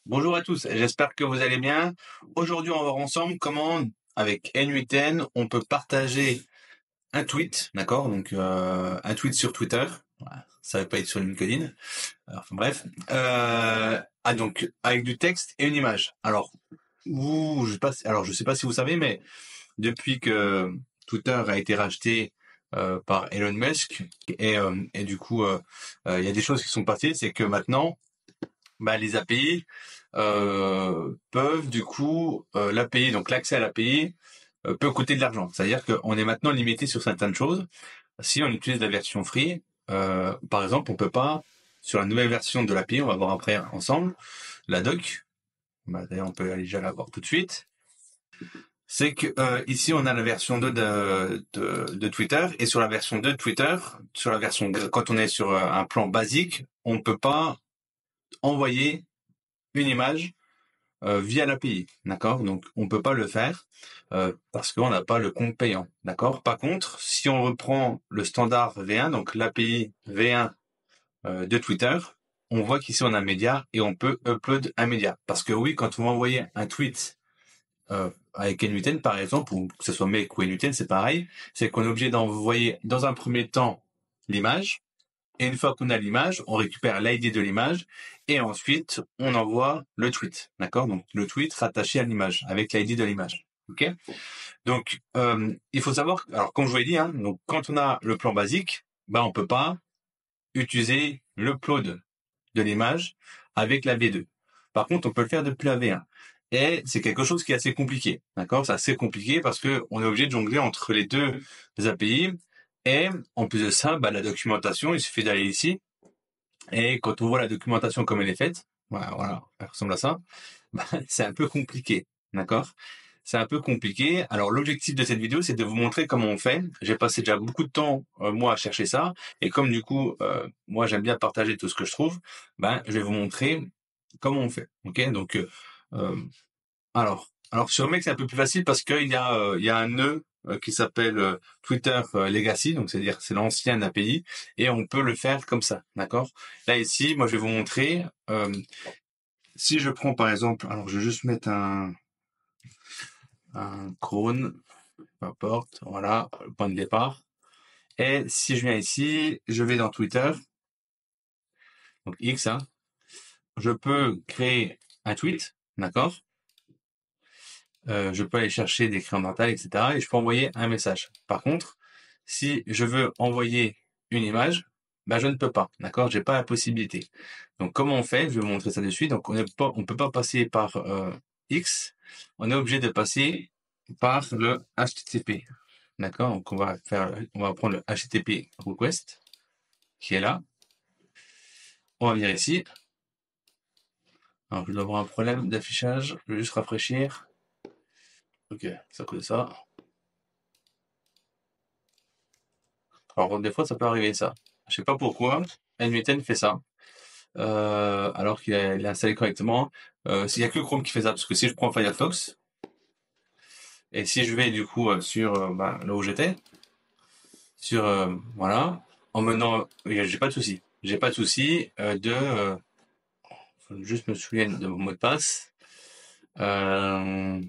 Bonjour à tous, j'espère que vous allez bien. Aujourd'hui, on va voir ensemble comment, avec N8N, on peut partager un tweet, d'accord? Donc, un tweet sur Twitter. Voilà, ça va pas être sur LinkedIn. Alors, enfin, bref. Donc, avec du texte et une image. Alors, je sais pas si vous savez, mais depuis que Twitter a été racheté par Elon Musk et du coup, il y a des choses qui sont passées, c'est que maintenant les API peuvent du coup l'API, donc l'accès à l'API peut coûter de l'argent. C'est-à-dire qu'on est maintenant limité sur certaines choses. Si on utilise la version free, par exemple, on peut pas sur la nouvelle version de l'API, on va voir après ensemble, la doc. D'ailleurs, on peut aller déjà la voir tout de suite. C'est que ici on a la version 2 de Twitter et sur la version 2 de Twitter, sur la version quand on est sur un plan basique, on ne peut pas envoyer une image via l'API, d'accord? Donc on peut pas le faire parce qu'on n'a pas le compte payant, d'accord? Par contre, si on reprend le standard V1, donc l'API V1 de Twitter, on voit qu'ici on a un média et on peut upload un média. Parce que oui, quand on va envoyer un tweet avec N8N par exemple, ou que ce soit Make ou N8N, c'est pareil, c'est qu'on est obligé d'envoyer dans un premier temps l'image, et une fois qu'on a l'image, on récupère l'ID de l'image et ensuite on envoie le tweet, d'accord? Donc le tweet rattaché à l'image avec l'ID de l'image, ok? Donc il faut savoir, alors comme je vous l'ai dit, hein, donc quand on a le plan basique, on peut pas utiliser l'upload de l'image avec la V2. Par contre, on peut le faire depuis la V1. Et c'est quelque chose qui est assez compliqué, d'accord? C'est assez compliqué parce que on est obligé de jongler entre les deux API. Et en plus de ça, la documentation, il suffit d'aller ici et quand on voit la documentation comme elle est faite, voilà, elle ressemble à ça, c'est un peu compliqué, d'accord? C'est un peu compliqué. Alors l'objectif de cette vidéo, c'est de vous montrer comment on fait. J'ai passé déjà beaucoup de temps, moi, à chercher ça. Et comme du coup, moi, j'aime bien partager tout ce que je trouve, je vais vous montrer comment on fait. Ok? Donc, euh, alors sur Make c'est un peu plus facile parce qu'il y a un nœud qui s'appelle Twitter Legacy, donc c'est-à-dire c'est l'ancienne API et on peut le faire comme ça, d'accord? Là ici, moi je vais vous montrer. Si je prends par exemple, alors je vais juste mettre un cron, peu importe, voilà le point de départ. Et si je viens ici, je vais dans Twitter, donc X, hein, je peux créer un tweet, d'accord? Je peux aller chercher des crayons dentales, etc. Et je peux envoyer un message. Par contre, si je veux envoyer une image, je ne peux pas, d'accord? J'ai pas la possibilité. Donc, comment on fait? Je vais vous montrer ça de suite. Donc, on peut pas passer par X. On est obligé de passer par le HTTP, d'accord? Donc, on va prendre le HTTP request qui est là. On va venir ici. Alors, je dois avoir un problème d'affichage. Je vais juste rafraîchir. Ok, ça coûte ça. Alors, des fois, ça peut arriver, ça. Je sais pas pourquoi. N8N fait ça. Alors il est installé correctement. S'il y a que Chrome qui fait ça, parce que si je prends Firefox, et si je vais du coup sur là où j'étais, sur voilà, en menant, j'ai pas de souci. J'ai pas de souci faut juste me souvenir de mon mot de passe. Voilà.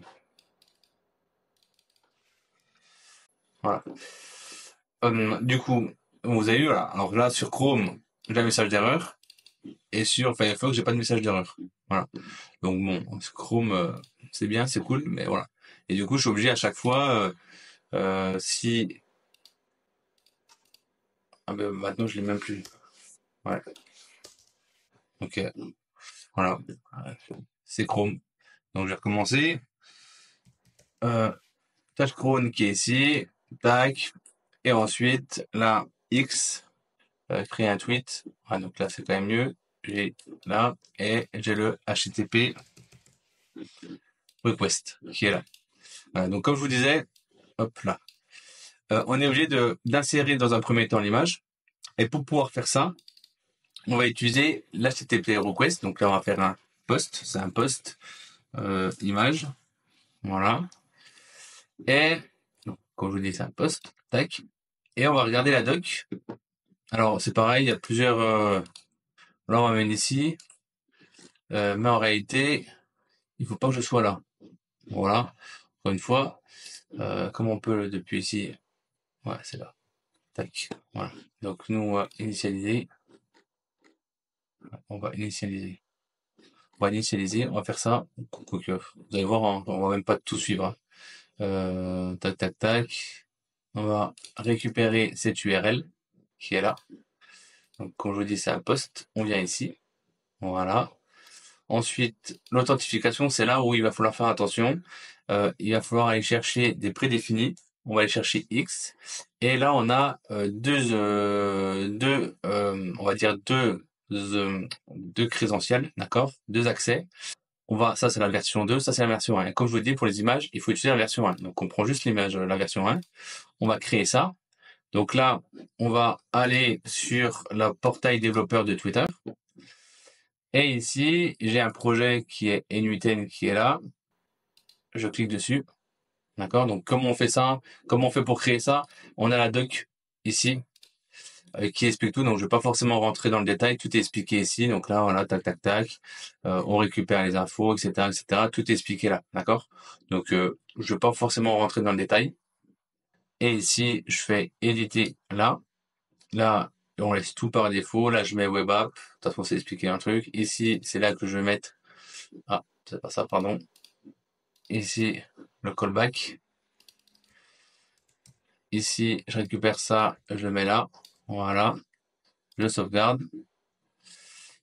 Du coup, vous avez vu là. Alors là sur Chrome, j'ai un message d'erreur. Et sur Firefox, j'ai pas de message d'erreur. Voilà. Donc bon, Chrome, c'est bien, c'est cool, mais voilà. Et du coup, je suis obligé à chaque fois, si... maintenant, je l'ai même plus. Ouais. Ok. Voilà. C'est Chrome. Donc, je vais recommencer. Euh, Tâche Chrome qui est ici. Tac. Et ensuite, là, X, créer un tweet. Ah, donc là, c'est quand même mieux. J'ai là, et j'ai le HTTP request qui est là. Voilà, donc, comme je vous disais, hop là. On est obligé d'insérer dans un premier temps l'image. Et pour pouvoir faire ça, on va utiliser l'HTTP request. Donc là, on va faire un post. C'est un post image. Voilà. Et donc, comme je vous dis, c'est un post. Tac. Et on va regarder la doc. Alors, c'est pareil, il y a plusieurs... là, on va mettre ici. Mais en réalité, il faut pas que je sois là. Voilà. Encore une fois, comme on peut depuis ici, ouais, c'est là. Tac. Voilà. Donc nous, on va initialiser. On va initialiser. On va initialiser. On va faire ça. Quoique, vous allez voir, hein, on va même pas tout suivre, hein. Tac, tac, tac. On va récupérer cette URL qui est là. Donc, quand je vous dis c'est un post, on vient ici. Voilà. Ensuite, l'authentification, c'est là où il va falloir faire attention. Il va falloir aller chercher des prédéfinis. On va aller chercher X. Et là, on a on va dire deux crédentiels, d'accord? Deux accès. Ça c'est la version 2, ça c'est la version 1. Et comme je vous dis, pour les images, il faut utiliser la version 1. Donc on prend juste l'image, la version 1. On va créer ça. Donc là, on va aller sur le portail développeur de Twitter. Et ici, j'ai un projet qui est N8N qui est là. Je clique dessus. D'accord? Donc, comment on fait ça? Comment on fait pour créer ça? On a la doc ici, qui explique tout. Donc, je vais pas forcément rentrer dans le détail. Tout est expliqué ici. Donc là, voilà, tac, tac, tac. On récupère les infos, etc., etc. Tout est expliqué là. D'accord? Donc, je vais pas forcément rentrer dans le détail. Et ici, je fais éditer là. Là, on laisse tout par défaut. Là, je mets web app. De toute façon, c'est expliqué un truc. Ici, c'est là que je vais mettre. Ah, c'est pas ça, pardon. Ici, le callback. Ici, je récupère ça, je le mets là. Voilà. Je sauvegarde.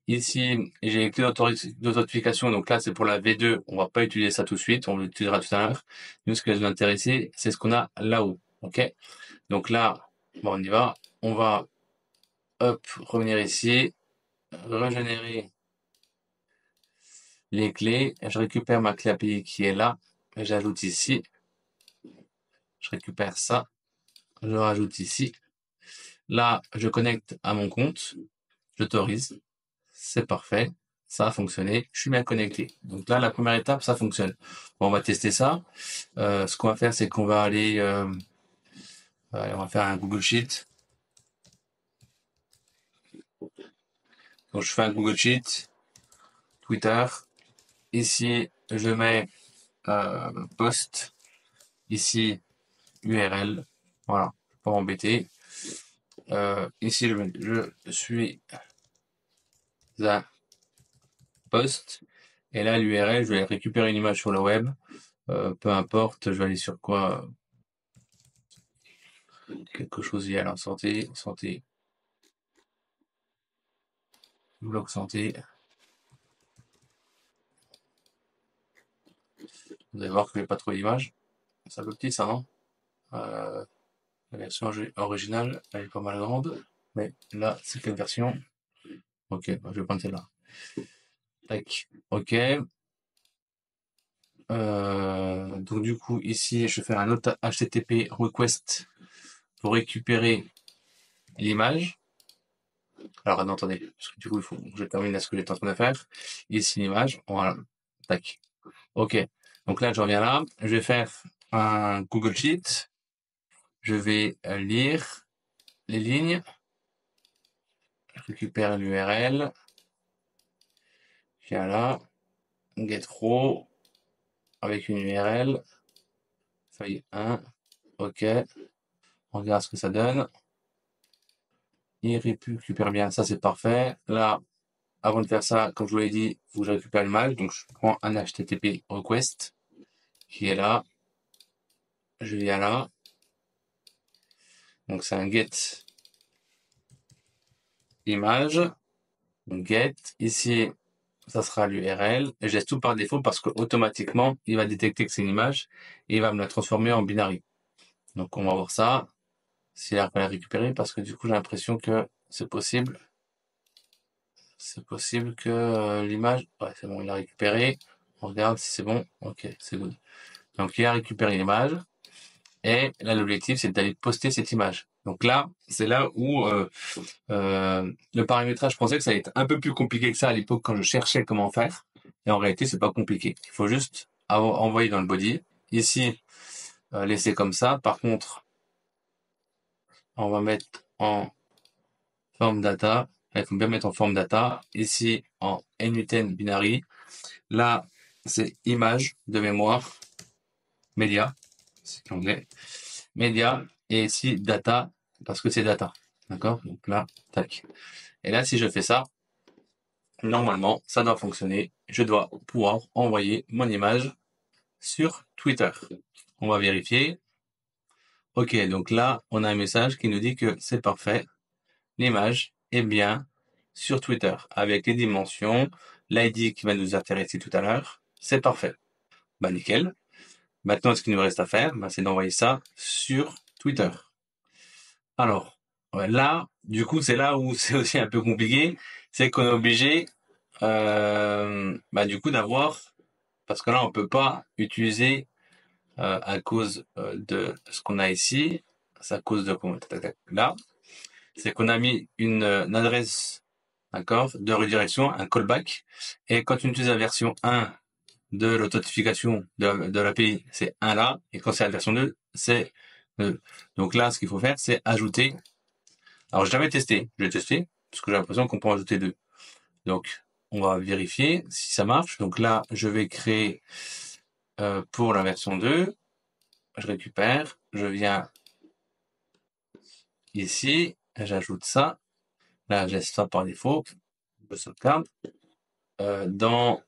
Ici, j'ai les clés d'authentification. Donc là, c'est pour la V2. On va pas utiliser ça tout de suite. On l'utilisera tout à l'heure. Nous, ce qui va nous intéresser, c'est ce qu'on a là-haut. OK? Donc là, bon, on y va. On va, hop, revenir ici, régénérer les clés. Je récupère ma clé API qui est là. J'ajoute ici. Je récupère ça. Je rajoute ici. Là, je connecte à mon compte. J'autorise. C'est parfait. Ça a fonctionné. Je suis bien connecté. Donc là, la première étape, ça fonctionne. Bon, on va tester ça. Ce qu'on va faire, c'est qu'on va aller, on va faire un Google Sheet. Donc, je fais un Google Sheet, Twitter. Ici, je mets post. Ici, URL. Voilà. Pas m'embêter. Ici, je suis un post. Et là, l'URL, je vais récupérer une image sur le web. Peu importe, je vais aller sur quoi? Quelque chose y a là. Santé, santé. Blog santé. Vous allez voir que j'ai pas trop d'images. C'est un peu petit ça, non? La version originale, elle est pas mal grande. Mais là, c'est quelle version? Ok, bah, je vais prendre celle-là. Tac. Ok. Donc du coup, ici, je vais faire un autre HTTP request pour récupérer l'image. Alors, attendez, parce que du coup, il faut que je termine ce que j'étais en train de faire. Ici, l'image. Voilà. Tac. Ok. Donc là, je reviens là. Je vais faire un Google Sheet. Je vais lire les lignes. Je récupère l'URL. Je viens là. Get row avec une URL. Feuille 1. Ok. On regarde ce que ça donne. Il récupère bien. Ça, c'est parfait. Là, avant de faire ça, comme je vous l'ai dit, il faut que je récupère l'image. Donc, je prends un HTTP request qui est là. Je viens là. Donc, c'est un get image. Donc, get. Ici, ça sera l'URL. Et je laisse tout par défaut parce que automatiquement, il va détecter que c'est une image et il va me la transformer en binary. Donc, on va voir ça. S'il arrive à la récupérer parce que du coup, j'ai l'impression que c'est possible. C'est possible que l'image... Ouais, c'est bon, il a récupéré. On regarde si c'est bon. Ok, c'est good. Donc, il a récupéré l'image. Et là, l'objectif, c'est d'aller poster cette image. Donc là, c'est là où le paramétrage, je pensais que ça allait être un peu plus compliqué que ça à l'époque quand je cherchais comment faire. Et en réalité, c'est pas compliqué. Il faut juste envoyer dans le body. Ici, laisser comme ça. Par contre, on va mettre en forme data. Là, il faut bien mettre en forme data. Ici, en NUTN binary. Là, c'est image de mémoire, média, c'est anglais, média, et ici, data, parce que c'est data. D'accord? Donc là, tac. Et là, si je fais ça, normalement, ça doit fonctionner. Je dois pouvoir envoyer mon image sur Twitter. On va vérifier. Ok, donc là, on a un message qui nous dit que c'est parfait. L'image est bien sur Twitter avec les dimensions, l'ID qui va nous intéresser tout à l'heure. C'est parfait. Bah nickel. Maintenant, ce qu'il nous reste à faire, bah, c'est d'envoyer ça sur Twitter. Alors, ouais, là, du coup, c'est là où c'est aussi un peu compliqué, c'est qu'on est obligé, bah, du coup, d'avoir, parce que là, on peut pas utiliser à cause de ce qu'on a ici, c'est à cause de là, c'est qu'on a mis une adresse, d'accord, de redirection, un callback, et quand on utilise la version 1 de l'authentification de l'API, c'est 1 là, et quand c'est la version 2, c'est 2. Donc là, ce qu'il faut faire, c'est ajouter. Alors, j'ai jamais testé, je vais tester, parce que j'ai l'impression qu'on peut en ajouter 2. Donc, on va vérifier si ça marche. Donc là, je vais créer pour la version 2, je récupère, je viens ici, j'ajoute ça. Là, je laisse ça par défaut, je sauvegarde. Dans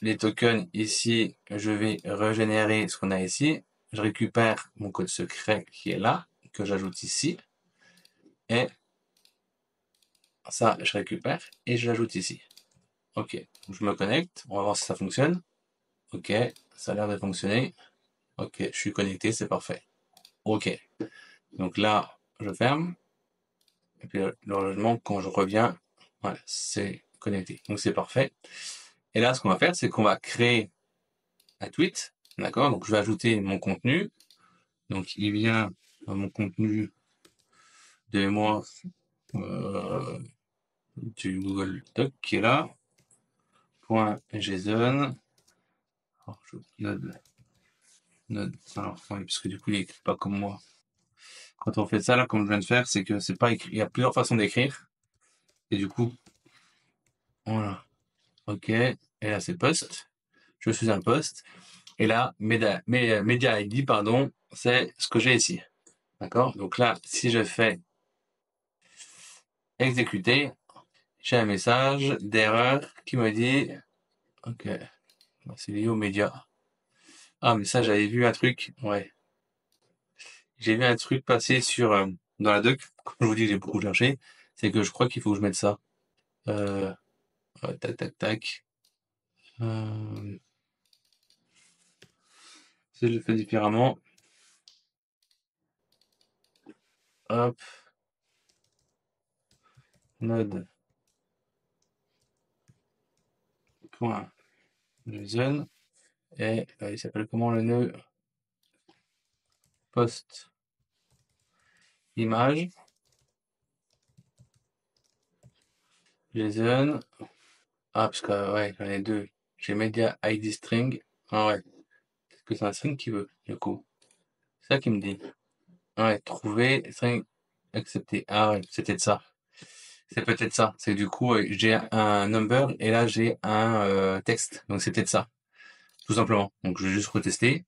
les tokens ici, je vais régénérer ce qu'on a ici. Je récupère mon code secret qui est là, que j'ajoute ici. Et ça, je récupère et je l'ajoute ici. Ok, je me connecte, on va voir si ça fonctionne. Ok, ça a l'air de fonctionner. Ok, je suis connecté, c'est parfait. Ok, donc là, je ferme. Et puis l'enregistrement, quand je reviens, voilà, c'est connecté. Donc c'est parfait. Et là, ce qu'on va faire, c'est qu'on va créer un tweet. D'accord? Donc je vais ajouter mon contenu. Donc il vient dans mon contenu de mémoire du Google Doc qui est là. .json. Alors, node. Alors, oui, parce que du coup, il écrit pas comme moi. Quand on fait ça, là, comme je viens de faire, c'est que c'est pas écrit. Il y a plusieurs façons d'écrire. Et du coup, voilà. Ok. Et là, c'est post. Je suis un post. Et là, Media ID, pardon, c'est ce que j'ai ici. D'accord? Donc là, si je fais exécuter, j'ai un message d'erreur qui me dit, ok, c'est lié aux médias. Ah, mais ça, j'avais vu un truc, ouais. J'ai vu un truc passer sur, dans la doc, comme je vous dis, j'ai beaucoup cherché, c'est que je crois qu'il faut que je mette ça. Tac, tac, tac. Si je le fais différemment, hop, node, point, JSON, et il s'appelle comment le nœud? Post, image, JSON. Ah, parce que, ouais, j'en ai deux. J'ai media ID string. Ah ouais. Est-ce que c'est un string qui veut, du coup? C'est ça qu'il me dit. Ah ouais, trouver, string, accepter. Ah ouais, c'est peut-être ça. C'est peut-être ça. C'est du coup, j'ai un number et là, j'ai un texte. Donc, c'est peut-être ça. Tout simplement. Donc, je vais juste retester.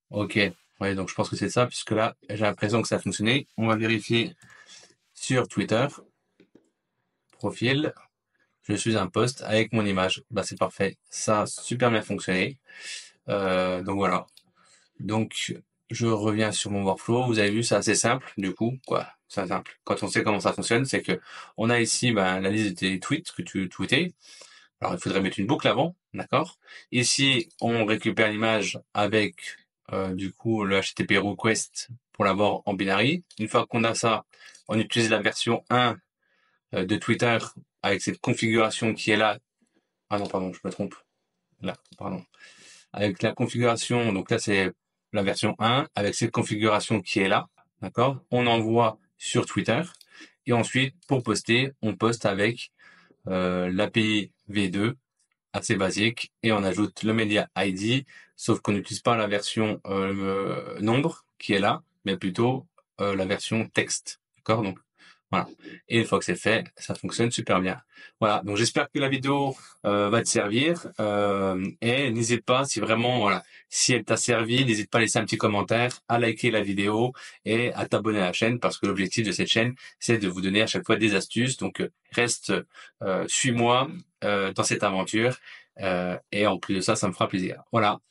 Ok. Ouais, donc je pense que c'est ça, puisque là, j'ai l'impression que ça a fonctionné. On va vérifier sur Twitter. Profil. Je suis un post avec mon image. Bah, c'est parfait. Ça a super bien fonctionné. Donc voilà. Donc, je reviens sur mon workflow. Vous avez vu, c'est assez simple, du coup, quoi. C'est simple. Quand on sait comment ça fonctionne, c'est que on a ici, ben, la liste des tweets que tu tweetais. Alors, il faudrait mettre une boucle avant, d'accord? Ici, on récupère l'image avec, du coup, le HTTP request pour l'avoir en binary. Une fois qu'on a ça, on utilise la version 1 de Twitter avec cette configuration qui est là. Ah non, pardon, je me trompe. Là, pardon. Avec la configuration, donc là c'est la version 1, avec cette configuration qui est là, d'accord? On envoie sur Twitter, et ensuite, pour poster, on poste avec l'API V2, assez basique, et on ajoute le Media ID, sauf qu'on n'utilise pas la version nombre qui est là, mais plutôt la version texte, d'accord? Donc Voilà. Et une fois que c'est fait, ça fonctionne super bien. Voilà. Donc j'espère que la vidéo va te servir. Et n'hésite pas, si vraiment, voilà, si elle t'a servi, n'hésite pas à laisser un petit commentaire, à liker la vidéo et à t'abonner à la chaîne, parce que l'objectif de cette chaîne, c'est de vous donner à chaque fois des astuces. Donc reste, suis-moi dans cette aventure. Et en plus de ça, ça me fera plaisir. Voilà.